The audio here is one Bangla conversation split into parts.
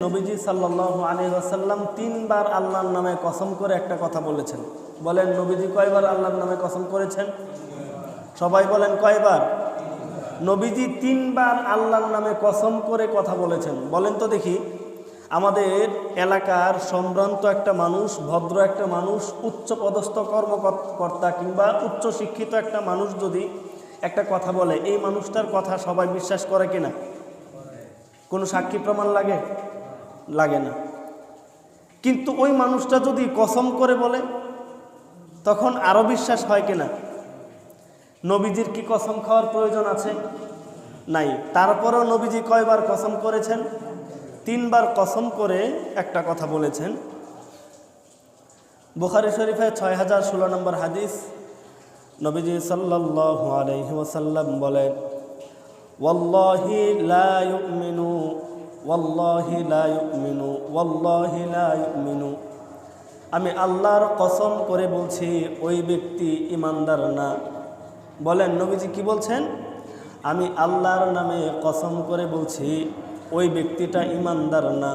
নবীজি সাল্লাল্লাহু আলাইহি ওয়াসাল্লাম তিনবার আল্লাহর নামে কসম করে একটা কথা বলেছেন। বলেন নবীজি কয়বার আল্লাহর নামে কসম করেছেন? সবাই বলেন কয়বার? নবীজি তিনবার আল্লাহর নামে কসম করে কথা বলেছেন। বলেন তো দেখি, আমাদের এলাকার সম্ভ্রান্ত একটা মানুষ, ভদ্র একটা মানুষ, উচ্চ পদস্থ কর্মকর্তা কিংবা উচ্চ শিক্ষিত একটা মানুষ যদি একটা কথা বলে, এই মানুষটার কথা সবাই বিশ্বাস করে কিনা? কোনো সাক্ষী প্রমাণ লাগে? লাগে না। কিন্তু ওই মানুষটা যদি কসম করে বলে তখন আরো বিশ্বাস হয় কিনা? নবীজির কি কসম খাওয়ার প্রয়োজন আছে? নাই। তারপরেও নবীজি কয়বার কসম করেছেন? তিনবার কসম করে একটা কথা বলেছেন। বুখারী শরীফে 6016 নম্বর হাদিস, নবীজি সাল্লাল্লাহু আলাইহি ওয়াসাল্লাম বলেন, ওয়াল্লাহি লা ইউমিনু ওয়াল্লাহি লা ইউমিনু ওয়াল্লাহি লা ইউমিনু, আমি আল্লাহর কসম করে বলছি ওই ব্যক্তি ঈমানদার না। বলেন নবীজি কি বলছেন? আমি আল্লাহর নামে কসম করে বলছি ওই ব্যক্তিটা ঈমানদার না।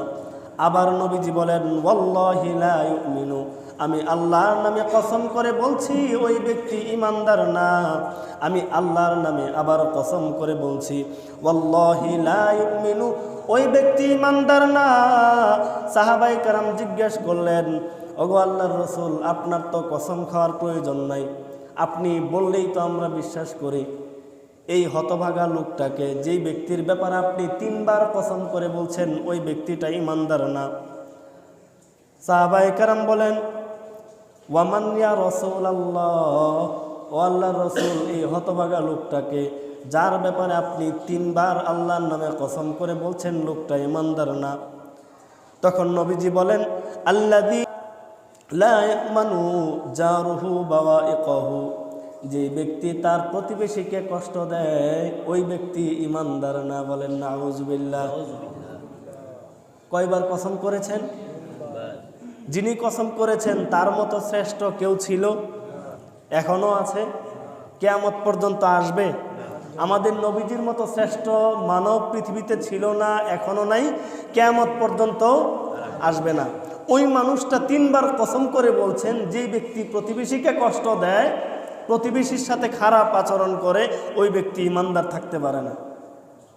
আবার নবীজি বলেন ওয়াল্লাহি লা ইউমিনু, আমি আল্লাহর নামে কসম করে বলছি ওই ব্যক্তি ঈমানদার না। আমি আল্লাহর নামে আবার কসম করে বলছি ওয়াল্লাহি লা ইউমিনু, ওই ব্যক্তি ঈমানদার না। সাহাবায়ে কেরাম জিজ্ঞেস করলেন, ওগো আল্লাহর রাসূল, আপনার তো কসম খাওয়ার প্রয়োজন নাই, আপনি বললেই তো আমরা বিশ্বাস করি। এই হতভাগা লোকটাকে, যেই ব্যক্তির ব্যাপারে আপনি তিনবার কসম করে বলছেন ওই ব্যক্তিটা ঈমানদার না। সাহাবায়ে কেরাম বলেন, ওয়ামান ইয়া রাসূলুল্লাহ, ও আল্লাহর রাসূল, এই হতভাগা লোকটাকে যার ব্যাপারে আপনি তিনবার আল্লাহর নামে কসম করে বলছেন লোকটা ঈমানদার না। তখন নবীজি বলেন, আল্লাযী লা ইয়ামানু জারুহু বাওয়াইকাহু, যে ব্যক্তি তার প্রতিবেশীকে কষ্ট দেয় ওই ব্যক্তি ঈমানদার না। বলেন নাউযুবিল্লাহ। কয়বার কসম করেছেন? যিনি কসম করেছেন তার মতো শ্রেষ্ঠ কেউ ছিল? এখনো আছে? কিয়ামত পর্যন্ত আসবে? আমাদের নবীজির মতো শ্রেষ্ঠ মানব পৃথিবীতে ছিল না, এখনো নাই, কিয়ামত পর্যন্ত আসবে না। ওই মানুষটা তিনবার কসম করে বলছেন যে ব্যক্তি প্রতিবেশীকে কষ্ট দেয়, প্রতিবেশীর সাথে খারাপ আচরণ করে, ওই ব্যক্তি ঈমানদার থাকতে পারে না।